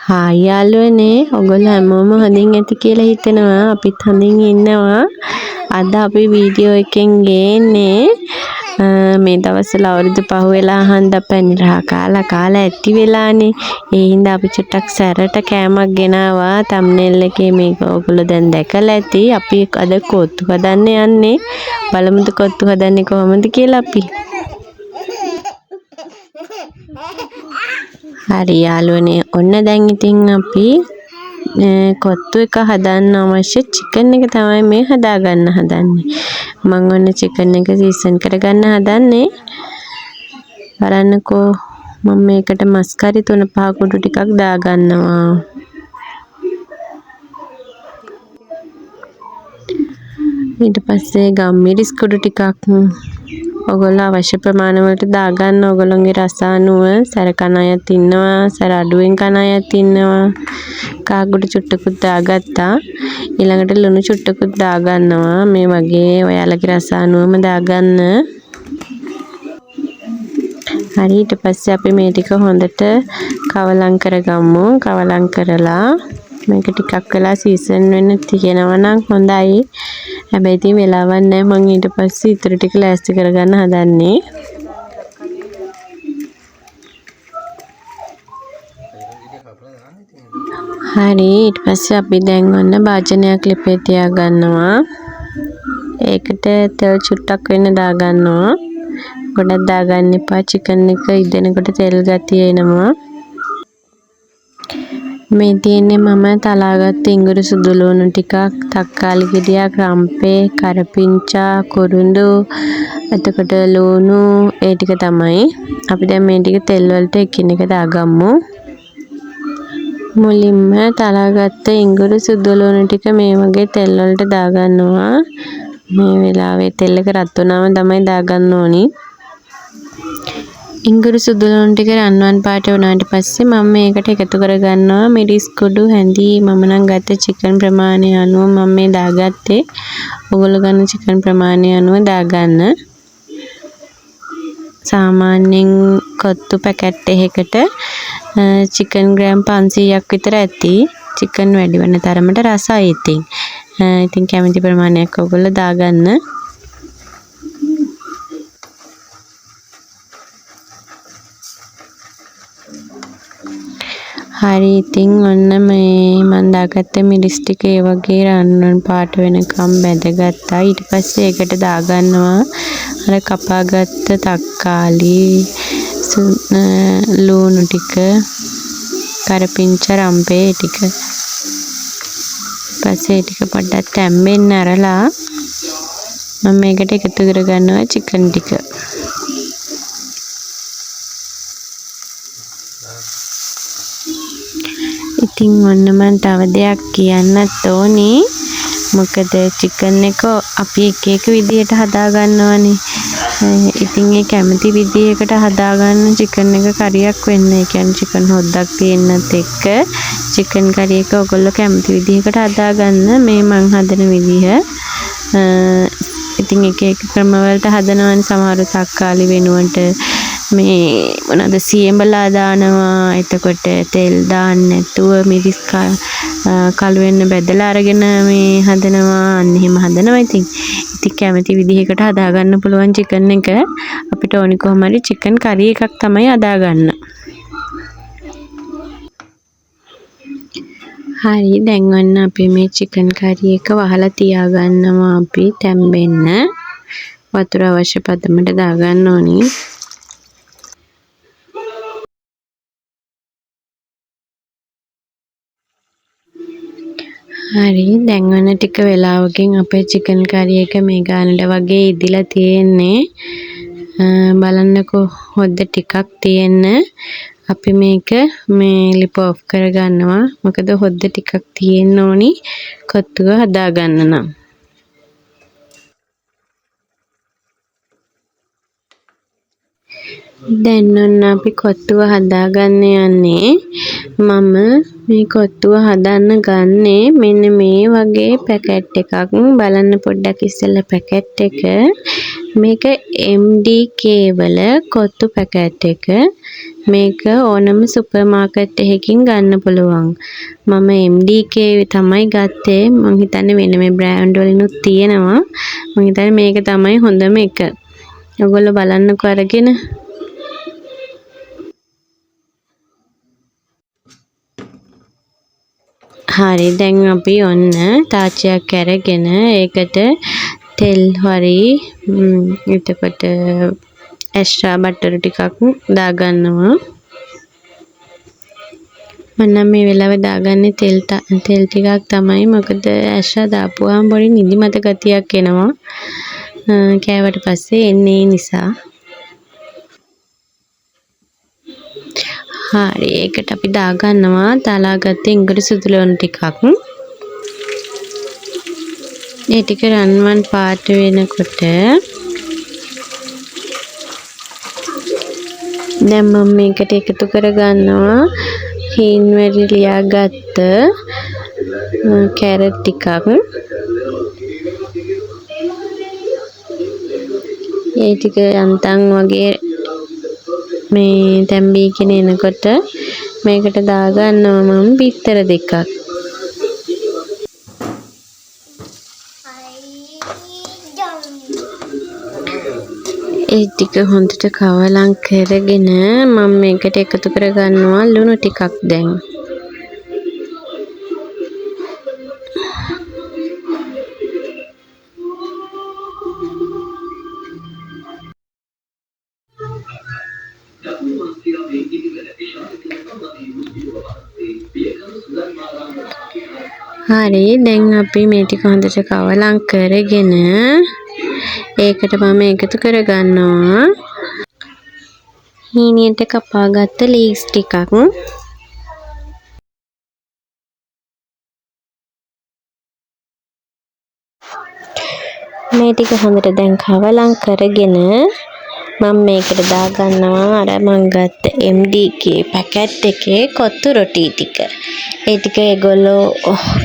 Hi යාළුවනේ ඔයගොල්ලෝ හැමෝම හොඳින් ඇති කියලා හිතනවා අපිත් හොඳින් ඉන්නවා අද අපි වීඩියෝ එකෙන් ගේන්නේ මේ දවස්වල අවුරුදු පහ වෙලා හන්ද පැණි කාලා ඇති වෙලානේ ඒ හින්දා අපි චුට්ටක් සැරට කෑමක් ගෙනාවා තම්නෙල් එකේ මේක ඔයගොල්ලෝ දැන් දැකලා ඇති අපි අද කොත්තු හදන්න යන්නේ බලමුද කොත්තු හදන්නේ කොහොමද කියලා අපි හරි යාළුවනේ ඔන්න දැන් ඉතින් අපි කොත්තු එක හදන්න අවශ්‍ය චිකන් එක තමයි මේ හදාගන්න හදන්නේ මම ඔන්න චිකන් එක සීසන් කරගන්න හදන්නේ බලන්නකෝ මම මේකට මස් කරි 3-5 කුඩු ටිකක් දාගන්නවා ඊට පස්සේ ගම්මිරිස් කුඩු ටිකක් ඔයගොල්ලෝ අවශ්‍ය ප්‍රමාණය වලට දාගන්න ඔයගොල්ලෝගේ රස අනුව සැර කන අයත් ඉන්නවා සැර අඩුවෙන් කන අයත් ඉන්නවා කාගුඩු චුට්ටකුත් දාගත්තා ඊළඟට ලුණු චුට්ටකුත් දාගන්නවා මේ වගේ ඔයාලගේ රස අනුවම දාගන්න හරි ඊට පස්සේ අපි මේ ටික හොඳට කවලම් කරගමු කවලම් කරලා මේක ටිකක් වෙලා සීසන් වෙන්න තියෙනවා නම් හොඳයි හැබැයි ඉතින් වෙලාවක් නැහැ මම ඊට පස්සේ ඉතුරු ටික ලෑස්ති කරගන්න හදන්නේ හරි ඊට පස්සේ අපි දැන් ඔන්න භාජනයක් ලිපේ තියාගන්නවා ඒකට තෙල් චුට්ටක් වෙන්න දාගන්නවා ගොඩක් දාගන්න එපා චිකන් එක ඉදෙනකොට තෙල් ගතිය එනවා මේ තියෙන්නේ මම තලාගත්ත ඉඟුරු සුදු ලුණු ටිකක් තක්කාලි ගෙඩියක් රම්පේ කරපිංචා කුරුඳු එතකොට ලුණු ඒ ටික තමයි අපි දැන් මේ ටික තෙල් වලට එකිනෙක දාගමු මුලින්ම තලාගත්ත ඉඟුරු සුදු ලුණු ටික මේ වගේ තෙල් වලට දාගන්නවා මේ වෙලාවේ තෙල් එක රත් වුණාම තමයි දාගන්න ඕනි ඉඟුරු සුදු ලුණු ටික රන්වන් පාට වුණාට පස්සේ මම මේකට එකතු කරගන්නවා මිරිස් කුඩු හැඳි මම නම් ගත්ත චිකන් ප්‍රමාණය අනුව මම මේ දාගත්තේ ඔයගොල්ලෝ ගන්න චිකන් ප්‍රමාණය අනුව දාගන්න සාමාන්‍යයෙන් කොත්තු පැකට් එකකට චිකන් ග්‍රෑම් 500ක් විතර ඇති චිකන් වැඩි වෙන තරමට රසයි ඉතින් කැමති ප්‍රමාණයක් ඔයගොල්ලෝ දාගන්න හරි ඉතින් ඔන්න මේ මම දාගත්ත මිරිස් ටික ඒ වගේ රන්වන් පාට වෙනකම් බැදගත්තා ඊට පස්සේ ඒකට දාගන්නවා අර කපාගත්ත තක්කාලි ලුණු ටික කරපිංචා රම්පේ ටික පස්සේ ටික පොඩ්ඩක් තැම්බෙන්න අරලා මම මේකට එකතු කරගන්නවා චිකන් ටික ඉතින් ඔන්න මම තව දෙයක් කියන්නත් ඕනේ මොකද චිකන් එක අපි එක විදියට හදා ගන්නවනේ ඉතින් ඒ කැමති විදියකට හදාගන්න චිකන් එක කරියක් වෙන්න ඒ කියන්නේ චිකන් හොද්දක් තියෙන්නත් එක්ක චිකන් කරි එක ඔයගොල්ලෝ කැමති විදියකට හදාගන්න මේ මං හදන විදිහ ඉතින් එක ක්‍රම වලට හදනවනේ සමහර තක්කාලි වෙනුවට මේ මොනවාද සියඹලා දානවා එතකොට තෙල් දාන්න නැතුව මිරිස් කළු වෙන්න බෙදලා අරගෙන මේ හදනවා අන්න එහෙම හදනවා ඉතින් කැමති විදිහකට හදාගන්න පුළුවන් චිකන් එක අපිට ඕනි කොහොම හරි චිකන් කරි එකක් තමයි හදාගන්න හරි දැන් ඔන්න අපි මේ චිකන් කරි එක වහලා තියාගන්නවා අපි තැම්බෙන්න වතුර අවශ්‍ය පදමට දාගන්න ඕනි හරි දැන් ඔන්න ටික වෙලාවකින් අපේ චිකන් කරි එක මේ ගානට වගේ ඉදිලා තියෙන්නේ බලන්නකෝ හොද්ද ටිකක් තියෙන්න අපි මේක මේ ලිප ඔෆ් කරගන්නවා මොකද හොද්ද ටිකක් තියෙන්න ඕනි කොත්තුව හදාගන්න නම් දැන් ඔන්න අපි කොත්තුව හදාගන්න යන්නේ මම මේ කොත්තුව හදන්න ගන්නේ මෙන්න මේ වගේ පැකට් එකක් බලන්න පොඩ්ඩක් ඉස්සෙල්ලා පැකට් එක මේක MDK වල කොත්තු පැකට් එක. මේක ඕනම සුපර් මාකට් එකකින් ගන්න පුළුවන්. මම MDK තමයි ගත්තේ. මම හිතන්නේ වෙන මේ බ්‍රෑන්ඩ් වලිනුත් තියෙනවා. මම හිතන්නේ මේක තමයි හොඳම එක. ඔයගොල්ලෝ බලන්නකෝ අරගෙන. හරි දැන් අපි ඔන්න තාච්චියක් අරගෙන ඒකට තෙල් හරි එතකොට එක්ස්ට්‍රා බටර් ටිකක් දාගන්නවා. මම මේ වෙලාවේ දාගන්නේ තෙල් ටිකක් තමයි. මොකද එක්ස්ට්‍රා දාපුවාම පොඩි නිදිමත ගතියක් එනවා. කෑවට පස්සේ එන්නේ නිසා. හරි ඒකට අපි දාගන්නවා දාලාගත්තේ ඉඟුරු සුදු ලුණු ටිකක්. ඒ ටික රන්වන් පාට වෙනකොට දැන් මම මේකට එකතු කරගන්නවා හීන් වැඩි ලියාගත්ත කැරට් ටිකක්. ඒ ටික යන්තම් වගේ මේ තැම්බීගෙන එනකොට මේකට දාගන්නවා මම බිත්තර දෙකක්. ඒ ටික හොඳට කවලම් කරගෙන මම මේකට එකතු කරගන්නවා ලුණු ටිකක් දැන්. හරි දැන් අපි මේ ටික හොඳට කවලම් කරගෙන ඒකට මම එකතු කරගන්නවා හීනියට කපාගත්ත ලීක්ස් ටිකක්. මේ ටික හොඳට දැන් කවලම් කරගෙන මම මේකට දාගන්නවා අර මං ගත්ත MDK පැකට් එකේ කොත්තු රොටි ටික. ඒ ටික ඒගොල්ලෝ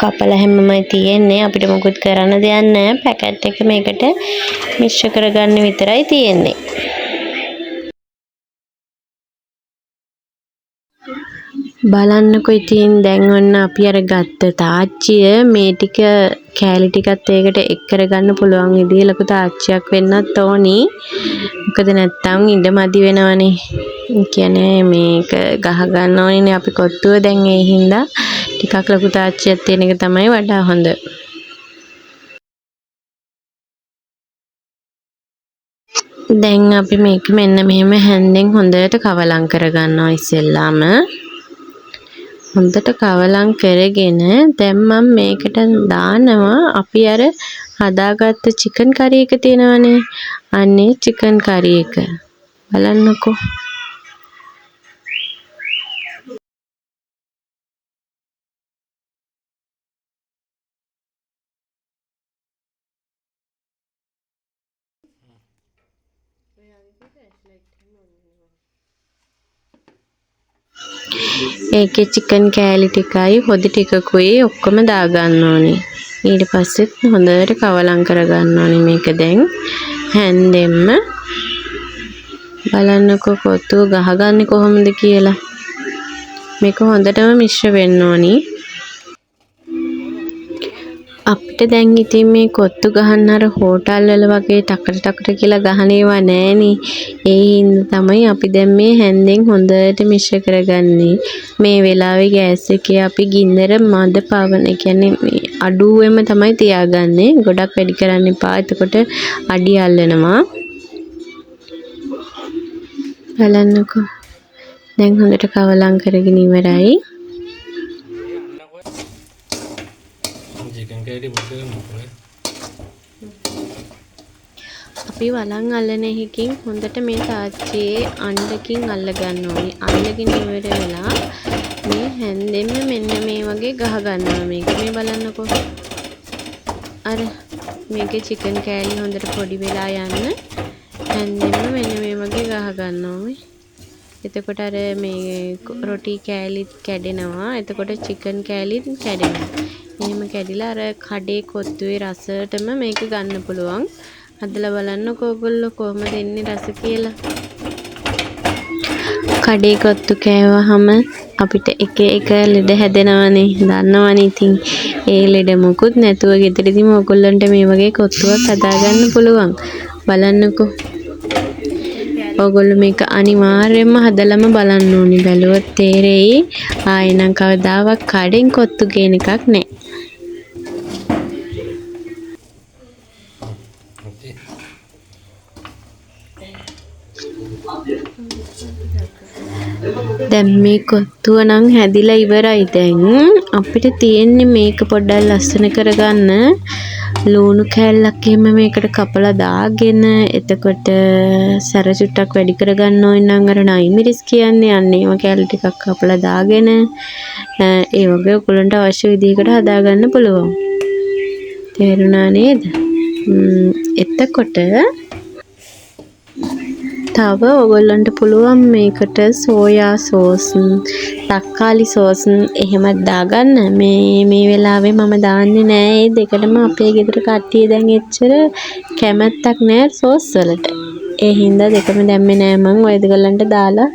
කපලා හැමමයි තියෙන්නේ. අපිට මොකුත් කරන්න දෙයක් නැහැ. පැකට් එක මේකට මිශ්‍ර කරගන්න විතරයි තියෙන්නේ. බලන්නකො ඉතින් දැන් ඔන්න අපි අර ගත්ත තාච්චිය මේ ටික කෑලි ටිකත් ඒකට එක් කරගන්න පුළුවන් විදිහ ලොකු තාච්චියක් වෙන්නත් ඕනි. මොකද නැත්තම් ඉඩ මදි වෙනවනේ. කියන්නේ මේක ගහ ගන්න ඕනේ අපි කොත්තුව දැන් ඒ හින්දා ටිකක් ලොකු තාච්චියක් තියෙන එක තමයි වඩා හොඳ. දැන් අපි මේක මෙන්න මෙහෙම හැන්දෙන් හොඳට කවලම් කරගන්නවා ඉස්සෙල්ලාම. හොඳට කවලම් කරගෙන දැන් මම මේකට දානවා අපි අර හදාගත්ත චිකන් කරි එක තියෙනවනේ. අනේ චිකන් කරි එක. බලන්නකෝ. ඒකේ චිකන් කෑලි ටිකයි හොදි ටිකකුයි ඔක්කොම දාගන්න ඕනේ. ඊට පස්සේ හොඳට කවලම් කරගන්න ඕනේ මේක දැන් හැන්දෙන්ම. බලන්නකෝ කොත්තුව ගහගන්නේ කොහොමද කියලා. මේක හොඳටම මිශ්‍ර වෙන්න ඕනි. අපිට දැන් ඉතින් මේ කොත්තු ගහන්න අර හෝටල් වල වගේ ටකට කියලා ගහන ඒවා නෑනේ. ඒ හින්දා තමයි අපි දැන් මේ හැන්දෙන් හොඳට මිශ්‍ර කරගන්නේ. මේ වෙලාවේ ගෑස් එකේ අපි ගින්දර මද පවන, ඒ කියන්නේ මේ අඩුවෙම තමයි තියාගන්නේ. ගොඩක් වැඩි කරන්න එපා. එතකොට අඩි අල්ලනවා. බලන්නකෝ. දැන් හොඳට කවලම් කරගෙන ඉවරයි. අපි වලං අල්ලන එකකින් හොඳට මේ තාච්චියේ අණ්ඩකින් අල්ල ගන්න ඕනේ. අල්ලගෙන ඉවර වෙලා මේ හැන්දෙන්න මෙන්න මේ වගේ ගහ ගන්නවා මේක. මේ බලන්නකෝ. අර මේකේ චිකන් කෑලි හොඳට පොඩි වෙලා යන්න හැන්දෙන්න මෙන්න මේ වගේ ගහ ගන්නවා. එතකොට අර මේ රොටි කෑලිත් කැඩෙනවා. එතකොට චිකන් කෑලිත් කැඩෙනවා. එහෙම කැඩිලා අර කඩේ කොත්තුවේ රසටම මේක ගන්න පුළුවන්. හදලා බලන්නකෝ ඔයගොල්ලෝ කොහමද එන්නේ රස කියලා. කඩේ කොත්තු කෑවහම අපිට එක එක ලෙඩ හැදෙනවනේ. දන්නවනේ ඉතින්. ඒ ලෙඩ මොකුත් නැතුව ගෙදරදීම ඔයගොල්ලන්ට මේ වගේ කොත්තුවක් හදාගන්න පුළුවන්. බලන්නකෝ. ඔයගොල්ලෝ මේක අනිවාර්යයෙන්ම හදලම බලන්න ඕනි. බැලුවොත් තේරෙයි. ආයෙනම් කවදාවත් කඩෙන් කොත්තු කියන එකක් නැහැ. දැන් මේ කොත්තුව නම් හැදිලා ඉවරයි. දැන් අපිට තියෙන්නේ මේක පොඩ්ඩක් ලස්සන කරගන්න. ලුණු කෑල්ලක් එහෙම මේකට කපලා දාගෙන එතකොට සැර චුට්ටක් වැඩි කරගන්න ඕන නම් අර නයි මිරිස් කියන්නේ අන්න ඒව කෑල්ල ටිකක් කපලා දාගෙන ඒ වගේ ඔයගොල්ලන්ට අවශ්‍ය විදිහකට හදාගන්න පුළුවන්. තේරුණා නේද? එතකොට තව ඔයගොල්ලන්ට පුළුවන් මේකට සෝයා සෝස්, තක්කාලි සෝස් එහෙමත් දාගන්න. මේ වෙලාවේ මම දාන්නේ නෑ ඒ දෙකටම. අපේ ගෙදර කට්ටිය දැන් එච්චර කැමැත්තක් නෑ සෝස් වලට. ඒ හින්දා දෙකම දැම්මේ නෑ මං. ඔය දෙගොල්ලන්ට දාලා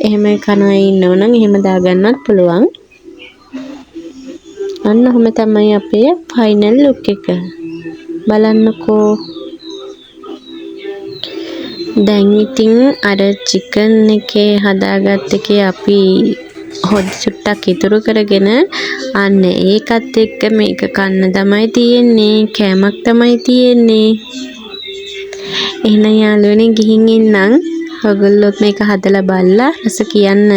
එහෙම කනවා ඉන්නවනම් එහෙම දාගන්නත් පුළුවන්. අන්න ඔහොම තමයි අපේ ෆයිනල් ලුක් එක. බලන්නකෝ. දැන් ඉතින් අර චිකන් එකේ හදාගත්ත එකේ අපි හොද චුට්ටක් ඉතුරු කරගෙන අන්න ඒකත් එක්ක මේක කන්න තමයි තියෙන්නේ. කෑමක් තමයි තියෙන්නේ. එහෙනම් යාළුවනේ ගිහින් ඉන්නම්. ඔයගොල්ලොත් මේක හදලා බලලා රස කියන්න.